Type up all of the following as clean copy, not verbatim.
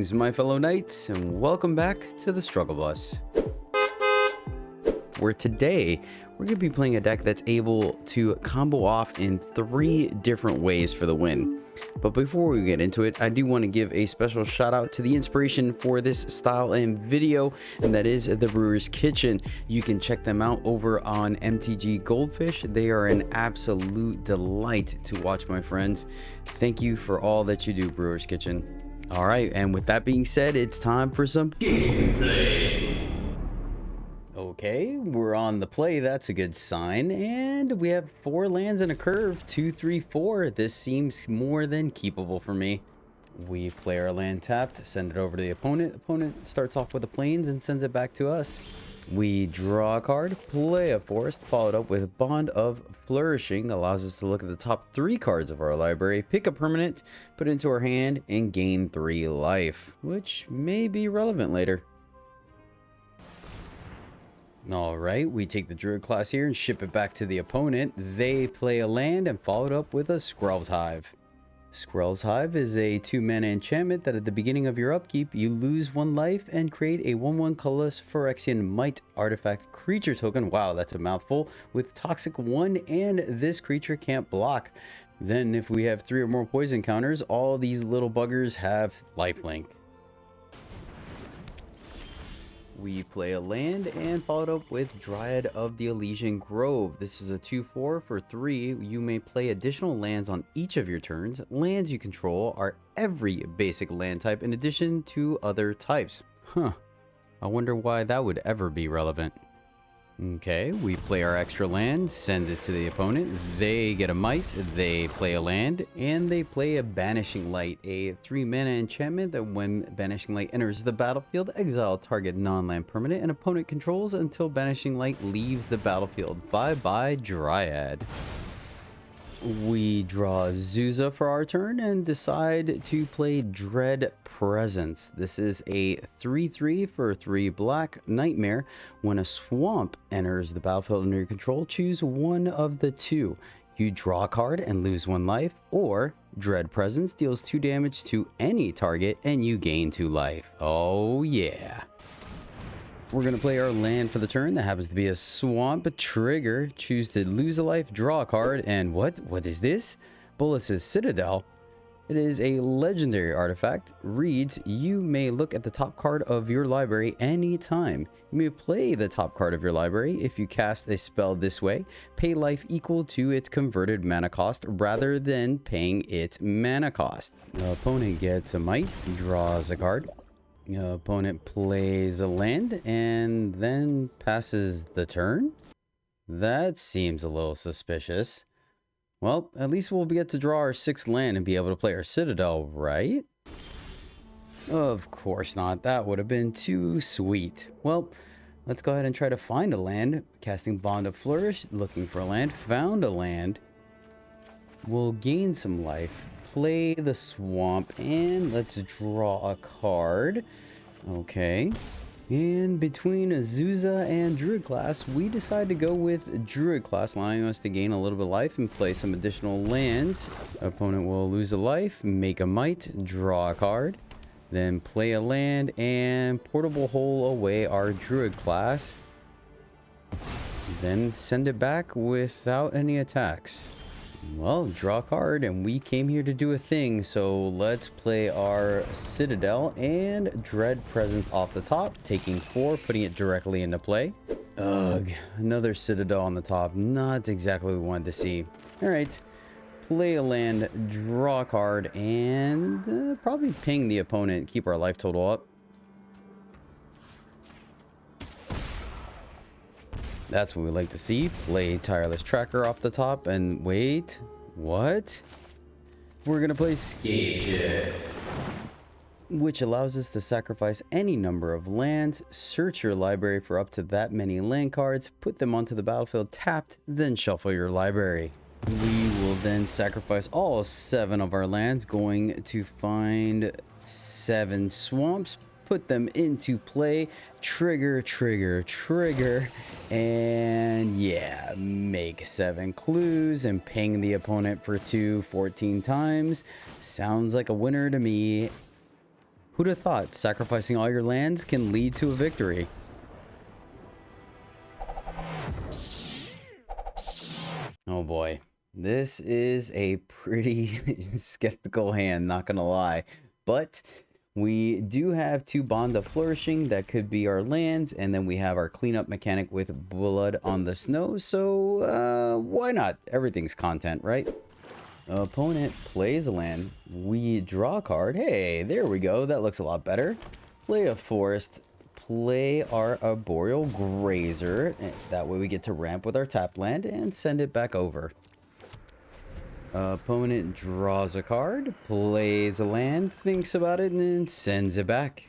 Greetings, my fellow knights, and welcome back to the Struggle Bus, where today we're going to be playing a deck that's able to combo off in 3 different ways for the win. But before we get into it, I do want to give a special shout out to the inspiration for this style and video, and that is the Brewer's Kitchen. You can check them out over on MTG Goldfish. They are an absolute delight to watch, my friends. Thank you for all that you do, Brewer's Kitchen. All right, and with that being said, it's time for some gameplay. Okay, we're on the play. That's a good sign. And we have 4 lands and a curve. 2, 3, 4. This seems more than keepable for me. We play our land tapped, send it over to the opponent. Opponent starts off with the plains and sends it back to us. We draw a card, play a forest, followed up with Bond of Flourishing. That allows us to look at the top 3 cards of our library, pick a permanent, put it into our hand, and gain 3 life, which may be relevant later. Alright, we take the Druid class here and ship it back to the opponent. They play a land and followed up with a Squirrel's Hive. Squirrel's Hive is a 2-mana enchantment that at the beginning of your upkeep, you lose 1 life and create a 1/1 colorless Phyrexian Might artifact creature token. Wow, that's a mouthful. With Toxic 1, and this creature can't block. Then if we have 3 or more poison counters, all these little buggers have lifelink. We play a land and followed up with Dryad of the Elysian Grove. This is a 2/4 for 3. You may play additional lands on each of your turns. Lands you control are every basic land type in addition to other types. Huh. I wonder why that would ever be relevant. Okay, we play our extra land, send it to the opponent. They get a Might, they play a land, and they play a Banishing Light, a 3-mana enchantment that when Banishing Light enters the battlefield, exile target non-land permanent and opponent controls until Banishing Light leaves the battlefield. Bye-bye, Dryad. We draw Zuza for our turn and decide to play Dread Presence. This is a 3/3 for 3 black nightmare. When a swamp enters the battlefield under your control, choose one of the 2. You draw a card and lose 1 life, or Dread Presence deals 2 damage to any target and you gain 2 life. Oh yeah. We're going to play our land for the turn. That happens to be a swamp trigger. Choose to lose a life, draw a card, and what is this? Bolas Citadel. It is a legendary artifact. Reads, you may look at the top card of your library anytime. You may play the top card of your library. If you cast a spell this way, pay life equal to its converted mana cost rather than paying its mana cost. The opponent gets a Might, draws a card. Opponent plays a land and then passes the turn. That seems a little suspicious. Well, at least we'll get to draw our 6th land and be able to play our Citadel, right? Of course not. That would have been too sweet. Well, let's go ahead and try to find a land. Casting Bond of Flourish, looking for a land, found a land. We'll gain some life, play the swamp, and let's draw a card. Okay. And between Azusa and Druid class, we decide to go with Druid class, allowing us to gain a little bit of life and play some additional lands. Opponent will lose a life, make a Might, draw a card, then play a land, and portable hole away our Druid class. Then send it back without any attacks. Well, draw a card, and we came here to do a thing, so let's play our Citadel and Dread Presence off the top, taking 4, putting it directly into play. Ugh, another Citadel on the top, not exactly what we wanted to see. Alright, play a land, draw a card, and probably ping the opponent, keep our life total up. That's what we like to see. Play Tireless Tracker off the top, and wait, what? We're gonna play Scapegoat, which allows us to sacrifice any number of lands, search your library for up to that many land cards, put them onto the battlefield tapped, then shuffle your library. We will then sacrifice all 7 of our lands, going to find 7 swamps, put them into play, trigger, and yeah, make 7 clues and ping the opponent for 2 14 times. Sounds like a winner to me. Who'd have thought sacrificing all your lands can lead to a victory? Oh boy. This is a pretty skeptical hand, not gonna lie. But we do have 2 Bond of Flourishing that could be our lands, and then we have our cleanup mechanic with Blood on the Snow, so why not? Everything's content, right? Opponent plays a land, we draw a card. Hey, there we go, that looks a lot better. Play a forest, play our Arboreal Grazer, that way we get to ramp with our tapped land and send it back over. Opponent draws a card, plays a land, thinks about it, and then sends it back.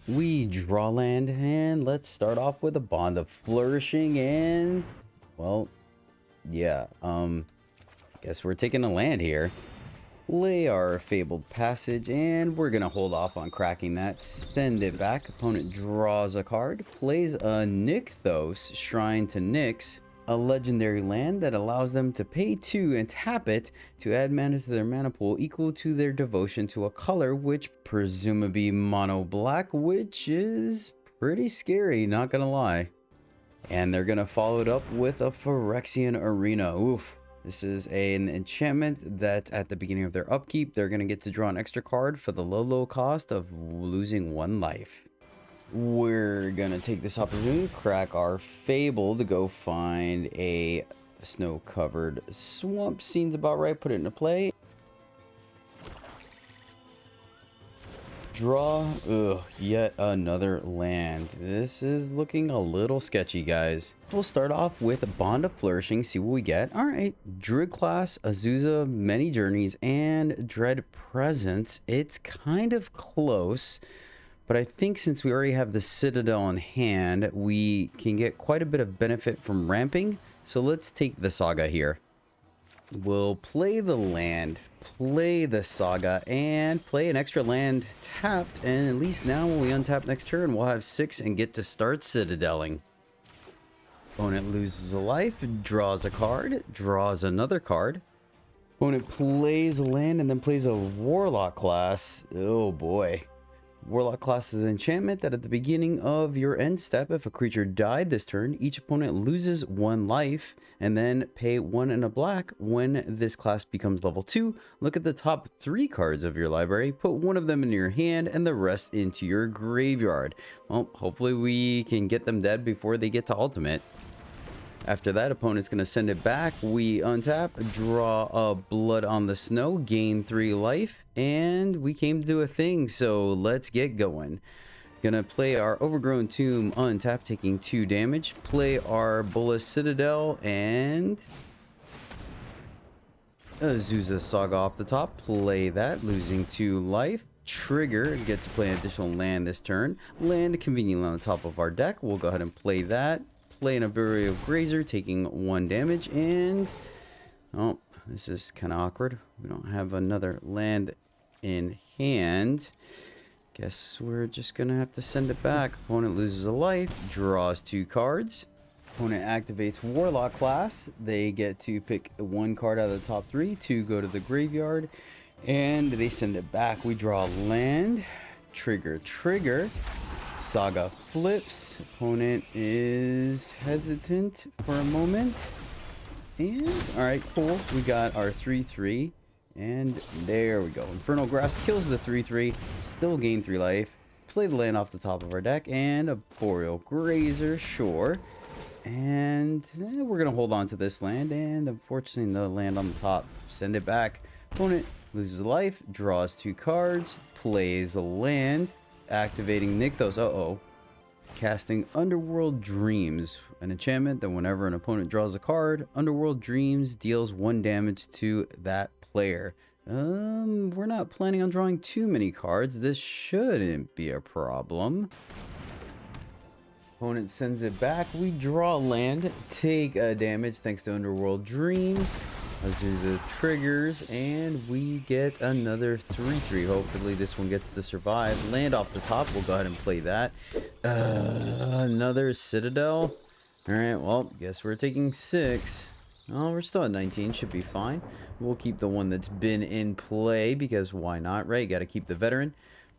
We draw land, and let's start off with a Bond of Flourishing, and, well, yeah, guess we're taking a land here. Play our Fabled Passage, and we're gonna hold off on cracking that. Send it back. Opponent draws a card, plays a Nykthos, Shrine to Nyx, a legendary land that allows them to pay 2 and tap it to add mana to their mana pool equal to their devotion to a color, which presumably mono black, which is pretty scary, not gonna lie. And they're gonna follow it up with a Phyrexian Arena. Oof. This is an enchantment that at the beginning of their upkeep, they're gonna get to draw an extra card for the low cost of losing 1 life. We're gonna take this opportunity to crack our Fable to go find a snow-covered swamp. Seems about right. Put it into play. Draw. Ugh, yet another land. This is looking a little sketchy, guys. We'll start off with Bond of Flourishing, see what we get. Alright, Druid class, Azusa, Many Journeys, and Dread Presence. It's kind of close. But I think since we already have the Citadel in hand, we can get quite a bit of benefit from ramping. So let's take the Saga here. We'll play the land, play the Saga, and play an extra land tapped. And at least now when we untap next turn, we'll have 6 and get to start Citadeling. Opponent loses a life, draws a card, draws another card. Opponent plays a land and then plays a Warlock class. Oh boy. Warlock class is an enchantment that at the beginning of your end step, if a creature died this turn, each opponent loses 1 life, and then pay 1 and a black. When this class becomes level 2, look at the top 3 cards of your library, put 1 of them in your hand and the rest into your graveyard. Well, hopefully we can get them dead before they get to ultimate. After that, opponent's going to send it back. We untap, draw a Blood on the Snow, gain 3 life, and we came to do a thing, so let's get going. Gonna play our Overgrown Tomb, untap, taking 2 damage. Play our Bolas Citadel, and Azusa Saga off the top. Play that, losing 2 life. Trigger, get to play an additional land this turn. Land conveniently on the top of our deck. We'll go ahead and play that. Play an Arboreal Grazer, taking 1 damage, and oh, this is kind of awkward. We don't have another land in hand. Guess we're just gonna have to send it back. Opponent loses a life, draws 2 cards. Opponent activates Warlock class. They get to pick 1 card out of the top 3. 2 go to the graveyard, and they send it back. We draw land. Trigger. Saga flips. Opponent is hesitant for a moment. And, alright, cool. We got our 3/3. And there we go. Infernal Grasp kills the 3/3. Still gain 3 life. Play the land off the top of our deck. And a Boreal Grazer, sure. And we're going to hold on to this land. And unfortunately, the land on the top. Send it back. Opponent loses a life. Draws 2 cards. Plays a land. Activating Nykthos. Casting Underworld Dreams, an enchantment that whenever an opponent draws a card, Underworld Dreams deals 1 damage to that player. We're not planning on drawing too many cards. This shouldn't be a problem. Opponent sends it back. We draw land, take a damage thanks to Underworld Dreams. Azusa triggers, and we get another 3/3. Hopefully this one gets to survive. Land off the top. We'll go ahead and play that. Another Citadel. Alright, well, guess we're taking 6. Oh, we're still at 19. Should be fine. We'll keep the one that's been in play, because why not, right? Gotta keep the veteran.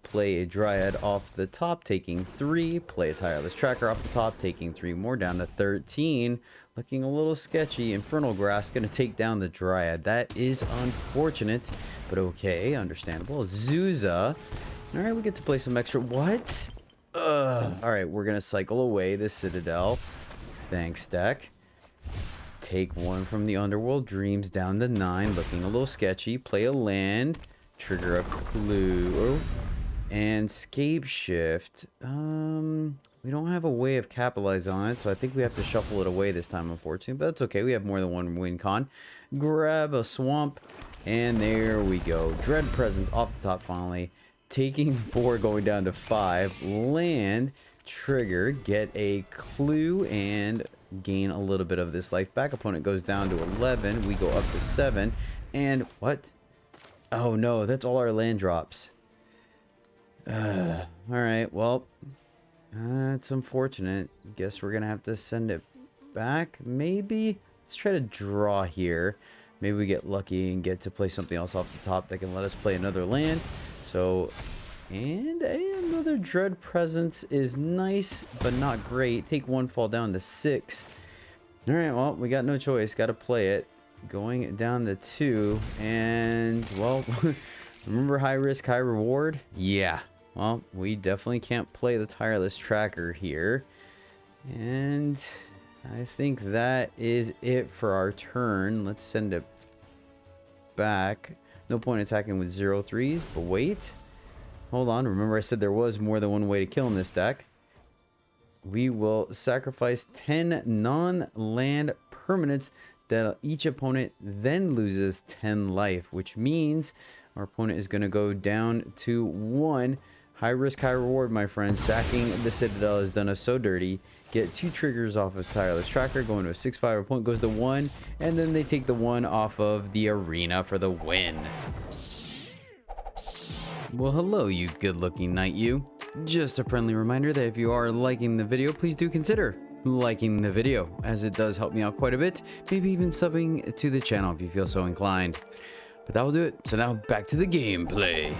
play a Dryad off the top, taking 3. Play a Tireless Tracker off the top, taking 3 more, down to 13. Looking a little sketchy. Infernal Grass going to take down the Dryad. That is unfortunate, but okay, understandable. Zuza. All right, we get to play some extra. What? All right, we're going to cycle away the Citadel. Thanks, deck. Take 1 from the Underworld. Dreams down to 9. Looking a little sketchy. Play a land. Trigger a clue. And Scape Shift. We don't have a way of capitalizing on it, so I think we have to shuffle it away this time, unfortunately. But that's okay. We have more than 1 win con. Grab a Swamp. And there we go. Dread Presence off the top finally. Taking 4, going down to 5. Land. Trigger. Get a clue. And gain a little bit of this life back. Opponent goes down to 11. We go up to 7. And what? Oh no, that's all our land drops. Alright, well, it's unfortunate. Guess we're gonna have to send it back. Maybe. Let's try to draw here. Maybe we get lucky and get to play something else off the top that can let us play another land. So, and another Dread Presence is nice, but not great. Take 1, fall down to 6. Alright, well, we got no choice. Got to play it. Going down to 2. And, well, remember high risk, high reward? Yeah. Well, we definitely can't play the Tireless Tracker here. And I think that is it for our turn. Let's send it back. No point attacking with 0/3s, but wait. Hold on. Remember I said there was more than one way to kill in this deck. We will sacrifice 10 non-land permanents that each opponent then loses 10 life, which means our opponent is going to go down to 1. High risk, high reward, my friend. Sacking the Citadel has done us so dirty. Get 2 triggers off of Tireless Tracker, going to a 6/5. Opponent goes to 1, and then they take the 1 off of the arena for the win. Well, hello, you good-looking knight, you. Just a friendly reminder that if you are liking the video, please do consider liking the video, as it does help me out quite a bit. Maybe even subbing to the channel if you feel so inclined. But that will do it. So now back to the gameplay.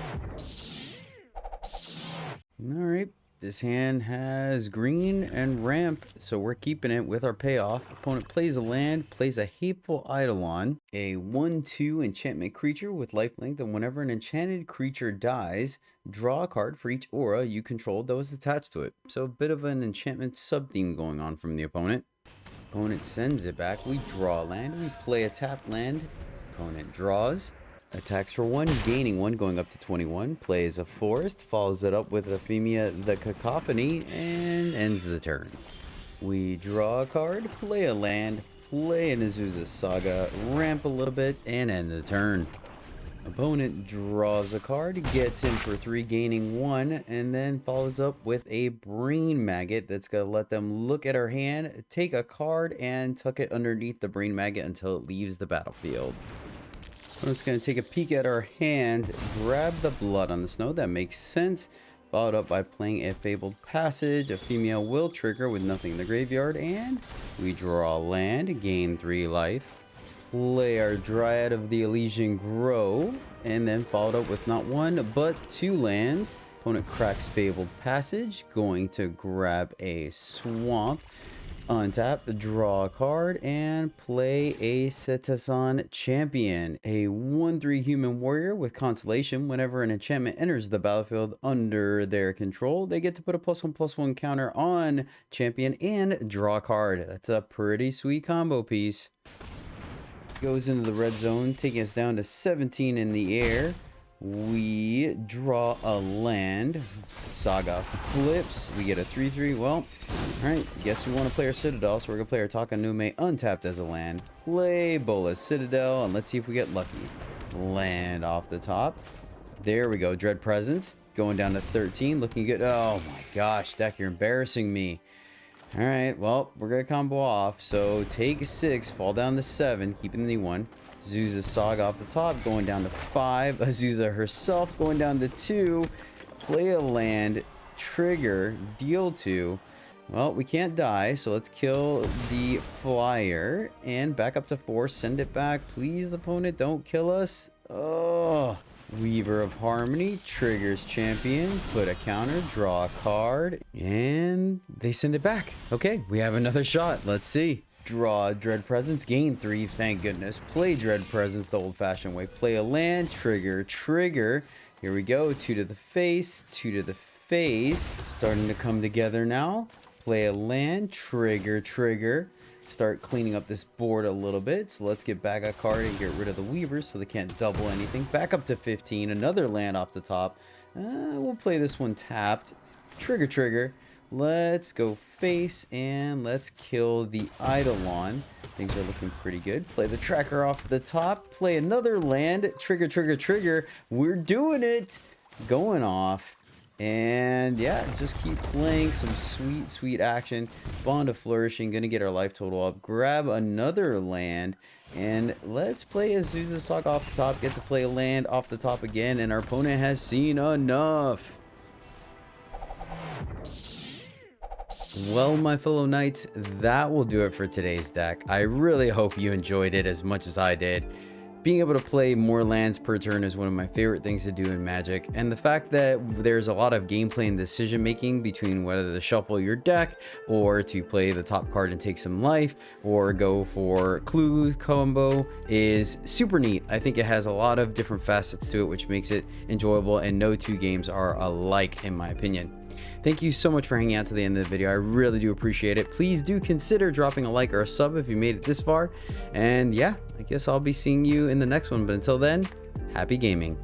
Alright, this hand has green and ramp, so we're keeping it with our payoff. Opponent plays a land, plays a Hateful Eidolon, a 1/2 enchantment creature with lifelink, and whenever an enchanted creature dies, draw a card for each aura you controlled that was attached to it. So a bit of an enchantment sub-theme going on from the opponent. Opponent sends it back, we draw a land, we play a tapped land, opponent draws. Attacks for 1, gaining 1, going up to 21. Plays a forest, follows it up with Ephemia the Cacophony, and ends the turn. We draw a card, play a land, play an Azusa Saga, ramp a little bit, and end the turn. Opponent draws a card, gets in for 3, gaining 1, and then follows up with a Brain Maggot that's going to let them look at our hand, take a card, and tuck it underneath the Brain Maggot until it leaves the battlefield. It's going to take a peek at our hand, grab the Blood on the Snow, that makes sense, followed up by playing a Fabled Passage. Ephemia will trigger with nothing in the graveyard, and we draw land, gain 3 life, play our Dryad of the Elysian Grove, and then followed up with not 1 but 2 lands. Opponent cracks Fabled Passage, going to grab a Swamp. Untap, draw a card, and play a Citizen Champion, a 1/3 human warrior with Constellation. Whenever an enchantment enters the battlefield under their control, they get to put a +1/+1 counter on champion and draw a card. That's a pretty sweet combo piece. Goes into the red zone, taking us down to 17 in the air. We draw a land. Saga flips. We get a 3/3. Well, alright. Guess we want to play our Citadel, so we're going to play our Takanume untapped as a land. Play Bolas Citadel, and let's see if we get lucky. Land off the top. There we go. Dread Presence. Going down to 13. Looking good. Oh my gosh, deck, you're embarrassing me. Alright, well, we're going to combo off. So take 6, fall down to 7, keeping the 1. Azusa Saga off the top, going down to 5. Azusa herself going down to 2. Play a land, trigger, deal 2. Well, we can't die, so let's kill the flyer. And back up to 4, send it back. Please, the opponent, don't kill us. Oh, Weaver of Harmony triggers champion, put a counter, draw a card, and they send it back. Okay, we have another shot. Let's see. Draw Dread Presence, gain 3, thank goodness. Play Dread Presence the old-fashioned way. Play a land, trigger. Here we go, 2 to the face, 2 to the face. Starting to come together now. Play a land, trigger. Start cleaning up this board a little bit. So let's get back a card and get rid of the Weavers so they can't double anything. Back up to 15, another land off the top. We'll play this one tapped. Trigger. Let's go face and let's kill the Eidolon. Things are looking pretty good. Play the tracker off the top. Play another land. Trigger. We're doing it. Going off. And yeah, just keep playing some sweet action. Bond of Flourishing, gonna get our life total up. Grab another land, and let's play Azusa Saga off the top. Get to play a land off the top again, and our opponent has seen enough. Well, my fellow knights, that will do it for today's deck. I really hope you enjoyed it as much as I did. Being able to play more lands per turn is one of my favorite things to do in Magic, and the fact that there's a lot of gameplay and decision making between whether to shuffle your deck or to play the top card and take some life or go for clue combo is super neat. I think it has a lot of different facets to it, which makes it enjoyable, and no two games are alike in my opinion. Thank you so much for hanging out to the end of the video. I really do appreciate it. Please do consider dropping a like or a sub if you made it this far. And yeah, I guess I'll be seeing you in the next one. But until then, happy gaming.